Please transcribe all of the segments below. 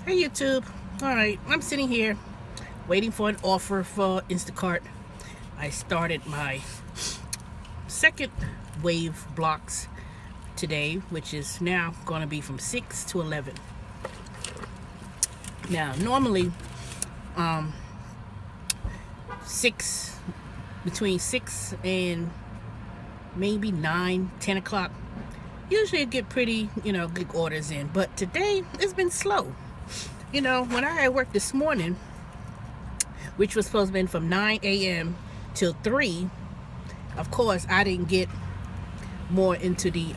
Hey YouTube. Alright, I'm sitting here waiting for an offer for Instacart. I started my second wave blocks today, which is now going to be from 6 to 11. Now, normally, 6, between 6 and maybe 9, 10 o'clock, usually I get pretty, good orders in. But today, it's been slow. When I had work this morning, which was supposed to be from 9 a.m. till 3, of course, I didn't get more into the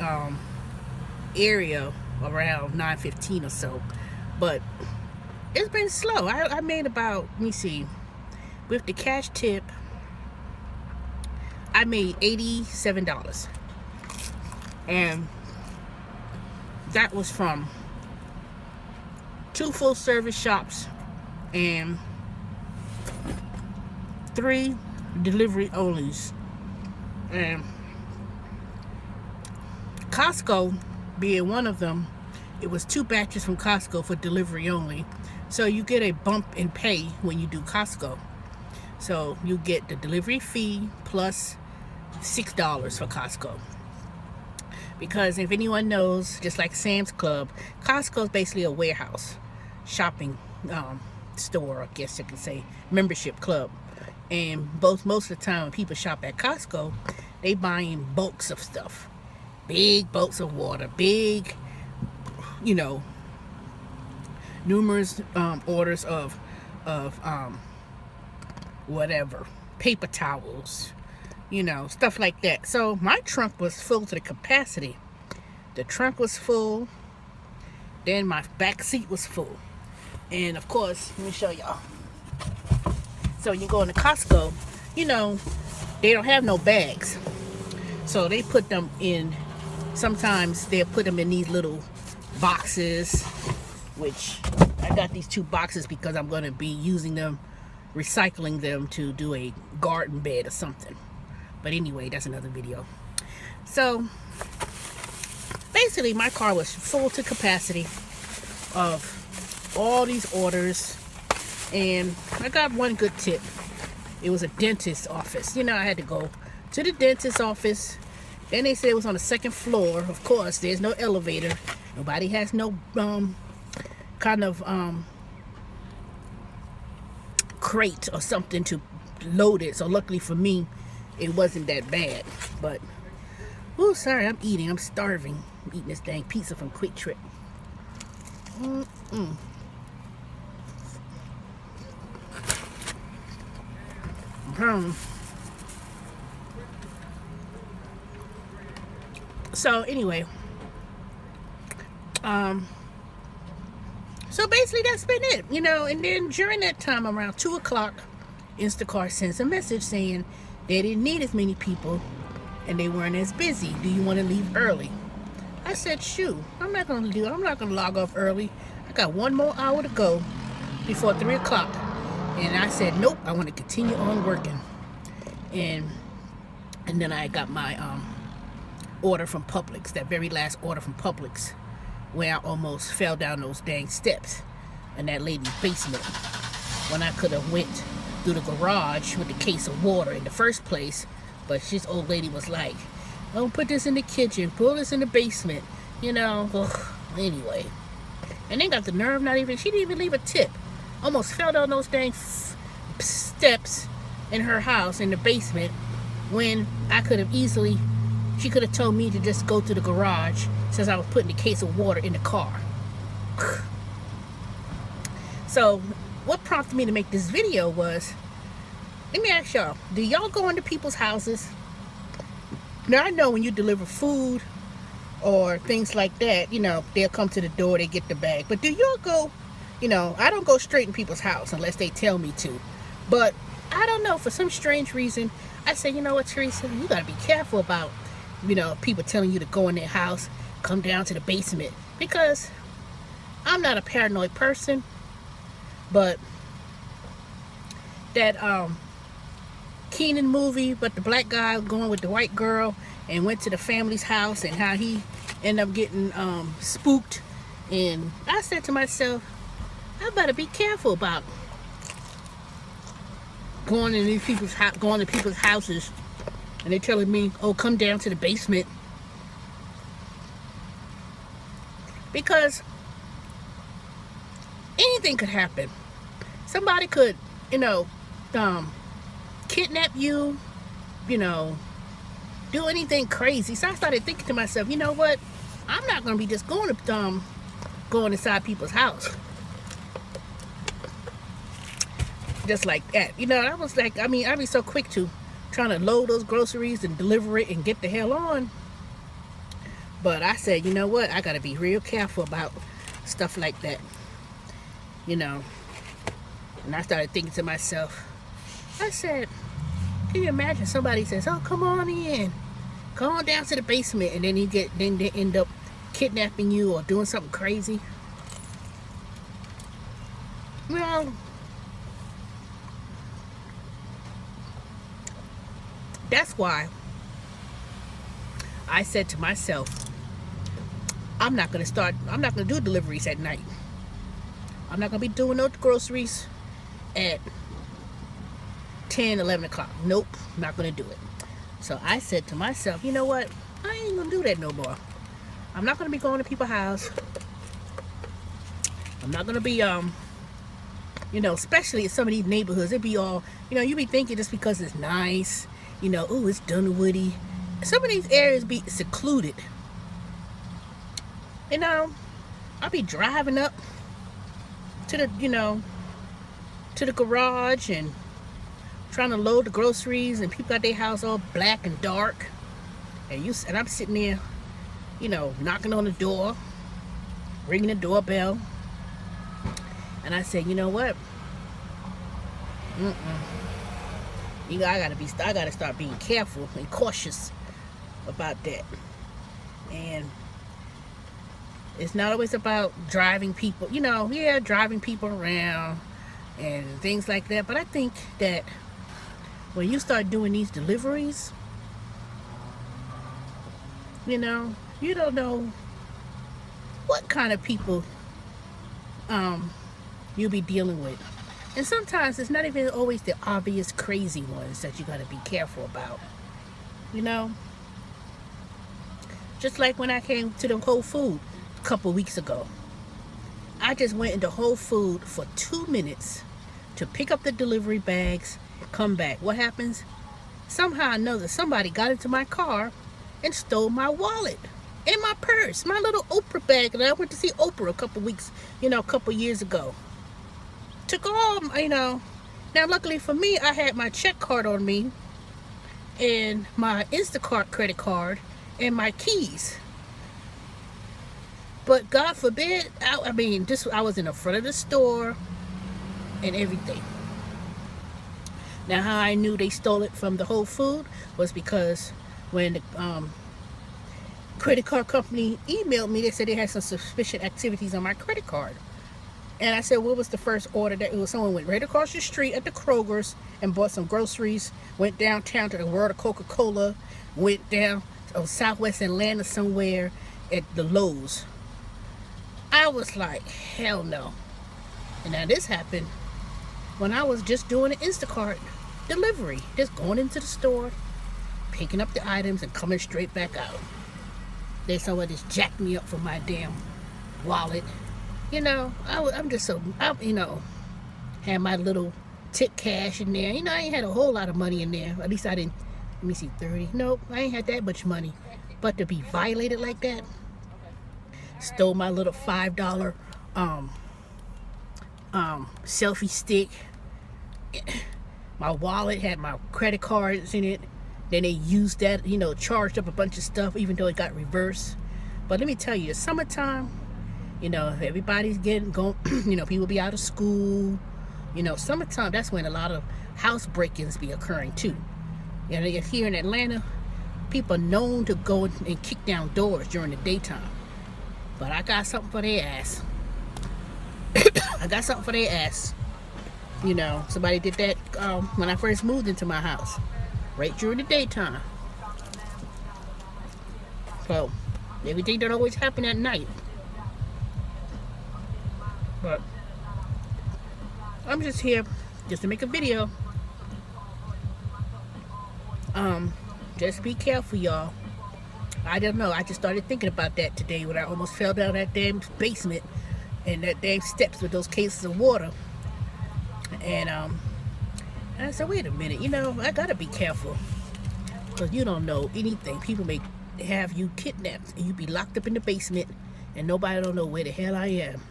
area around 9:15 or so. But it's been slow. I made about, let me see, with the cash tip, I made $87. And that was from 2 full service shops and 3 delivery onlys. And Costco being one of them, it was 2 batches from Costco for delivery only. So you get a bump in pay when you do Costco. So you get the delivery fee plus $6 for Costco. Because if anyone knows, just like Sam's Club, Costco is basically a warehouse shopping store, I guess you can say, membership club. And most of the time when people shop at Costco, they buy in bulks of stuff. Big bulks of water, big, numerous orders of whatever, paper towels, stuff like that. So my trunk was full to the capacity. The trunk was full. Then my back seat was full. And of course, let me show y'all. So you go into Costco, they don't have no bags. So they put them in, sometimes they'll put them in these little boxes, which I got these 2 boxes because I'm going to be using them, recycling them to do a garden bed or something. But anyway, that's another video. So basically my car was full to capacity of all these orders, and I got one good tip. It was a dentist's office. I had to go to the dentist's office. Then they said it was on the 2nd floor. Of course, there's no elevator. Nobody has no kind of crate or something to load it. So luckily for me, it wasn't that bad. But oh, sorry, I'm eating. I'm starving. I'm eating this dang pizza from Quick Trip. So anyway, so basically that's been it, and then during that time around 2 o'clock, Instacart sends a message saying they didn't need as many people and they weren't as busy. Do you want to leave early? I said, shoot, I'm not going to log off early. I got 1 more hour to go before 3 o'clock. And I said, nope, I want to continue on working. And then I got my order from Publix, that very last order from Publix, where I almost fell down those dang steps in that lady's basement when I could have went through the garage with the case of water in the first place. But this old lady was like, don't put this in the kitchen, pull this in the basement, Ugh. Anyway, and they got the nerve, she didn't even leave a tip. Almost fell down those dang steps in her house in the basement, when I could have easily, she could have told me to just go to the garage since I was putting the case of water in the car. So what prompted me to make this video was, let me ask y'all, do y'all go into people's houses? Now I know when you deliver food or things like that, they'll come to the door, they get the bag. But do y'all go, I don't go straight in people's house unless they tell me to. But I don't know, for some strange reason, I say, you know what, Teresa, you gotta be careful about, people telling you to go in their house, come down to the basement. Because I'm not a paranoid person, but that Kenan movie, but the black guy going with the white girl and went to the family's house, and how he ended up getting spooked. And I said to myself, I better be careful about going to people's houses, and they're telling me, "Oh, come down to the basement," because anything could happen. Somebody could, kidnap you, do anything crazy. So I started thinking to myself, you know what? I'm not gonna be just going inside people's house just like that. I was like, I'd be so quick to trying to load those groceries and deliver it and get the hell on. But I said, you know what? I gotta be real careful about stuff like that. And I started thinking to myself, I said, can you imagine somebody says, "Oh, come on in, come on down to the basement," and then they end up kidnapping you or doing something crazy? Well, that's why I said to myself, I'm not gonna do deliveries at night. I'm not gonna be doing no groceries at 10, 11 o'clock. Nope, not gonna do it. So I said to myself, you know what? I ain't gonna do that no more. I'm not gonna be going to people's house. I'm not gonna be, especially in some of these neighborhoods, it be all, you be thinking just because it's nice, oh, it's Dunwoody. Some of these areas be secluded. I'll be driving up to the garage and trying to load the groceries, and people got their house all black and dark, and I'm sitting there, knocking on the door, ringing the doorbell, and I said, you know what? I gotta start being careful and cautious about that. And it's not always about driving people, driving people around and things like that. But I think that when you start doing these deliveries, you don't know what kind of people you'll be dealing with. And sometimes it's not even always the obvious crazy ones that you got to be careful about. Just like when I came to the Whole Food a couple weeks ago. I just went into Whole Food for 2 minutes to pick up the delivery bags, come back. What happens? Somehow or another, somebody got into my car and stole my wallet and my purse, my little Oprah bag that I went to see Oprah a couple years ago. Took all, Now, luckily for me, I had my check card on me and my Instacart credit card and my keys. But God forbid, I was in the front of the store and everything. Now, how I knew they stole it from the Whole Food was because when the credit card company emailed me, they said they had some suspicious activities on my credit card. And I said, what was the first order? That it was someone went right across the street at the Kroger's and bought some groceries, went downtown to the World of Coca-Cola, went down to Southwest Atlanta somewhere at the Lowe's. I was like, hell no. And now this happened when I was just doing an Instacart delivery, just going into the store, picking up the items and coming straight back out. Then someone just jacked me up for my damn wallet. I'm just so, had my little tick cash in there. I ain't had a whole lot of money in there. At least I didn't, let me see, 30. Nope, I ain't had that much money. But to be violated like that, stole my little $5 selfie stick. My wallet had my credit cards in it. Then they used that, charged up a bunch of stuff, even though it got reversed. But let me tell you, the summertime, everybody's going, people be out of school. Summertime, that's when a lot of house break-ins be occurring too. Here in Atlanta, people are known to go and kick down doors during the daytime. But I got something for their ass. Somebody did that when I first moved into my house, right during the daytime. So, everything don't always happen at night. But I'm just here just to make a video. Just be careful, y'all. I don't know. I just started thinking about that today when I almost fell down that damn basement and that damn steps with those cases of water. And I said, wait a minute, I gotta be careful. Because you don't know anything. People may have you kidnapped and you be locked up in the basement and nobody don't know where the hell I am.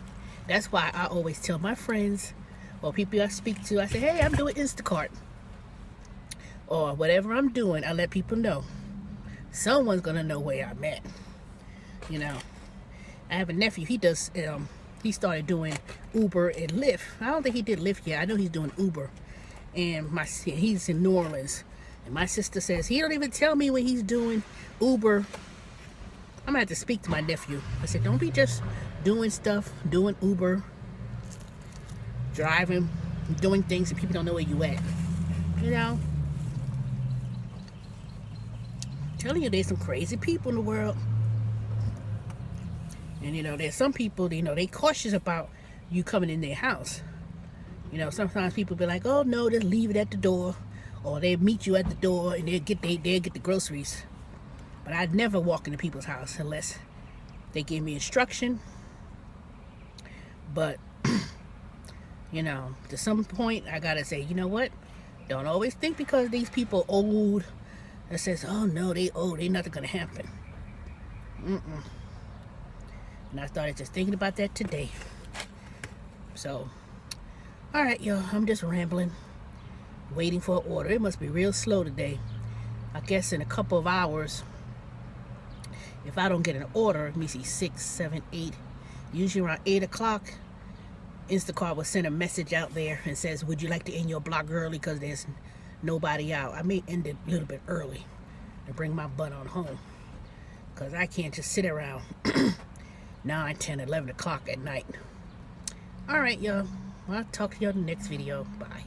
That's why I always tell my friends or people I speak to, I say, hey, I'm doing Instacart. Or whatever I'm doing, I let people know. Someone's gonna know where I'm at. I have a nephew, he started doing Uber and Lyft. I don't think he did Lyft yet. I know he's doing Uber. And he's in New Orleans. And my sister says, he don't even tell me when he's doing Uber. I'm gonna have to speak to my nephew. I said, don't be just doing stuff, doing Uber, driving, doing things and people don't know where you at. I'm telling you, there's some crazy people in the world. And there's some people, they cautious about you coming in their house. Sometimes people be like, oh no, just leave it at the door. Or they meet you at the door and they'll get the groceries. But I'd never walk into people's house unless they give me instruction. But, to some point, I gotta say, you know what? Don't always think because these people old that says, oh no, they old, ain't nothing gonna happen. And I started just thinking about that today. So, alright, y'all, I'm just rambling, waiting for an order. It must be real slow today. I guess in a couple of hours, if I don't get an order, let me see, 6, 7, 8, usually around 8 o'clock, Instacart will send a message out there and says, would you like to end your block early because there's nobody out. I may end it a little bit early to bring my butt on home because I can't just sit around 9, 10, 11 o'clock at night. Alright, y'all. I'll talk to y'all in the next video. Bye.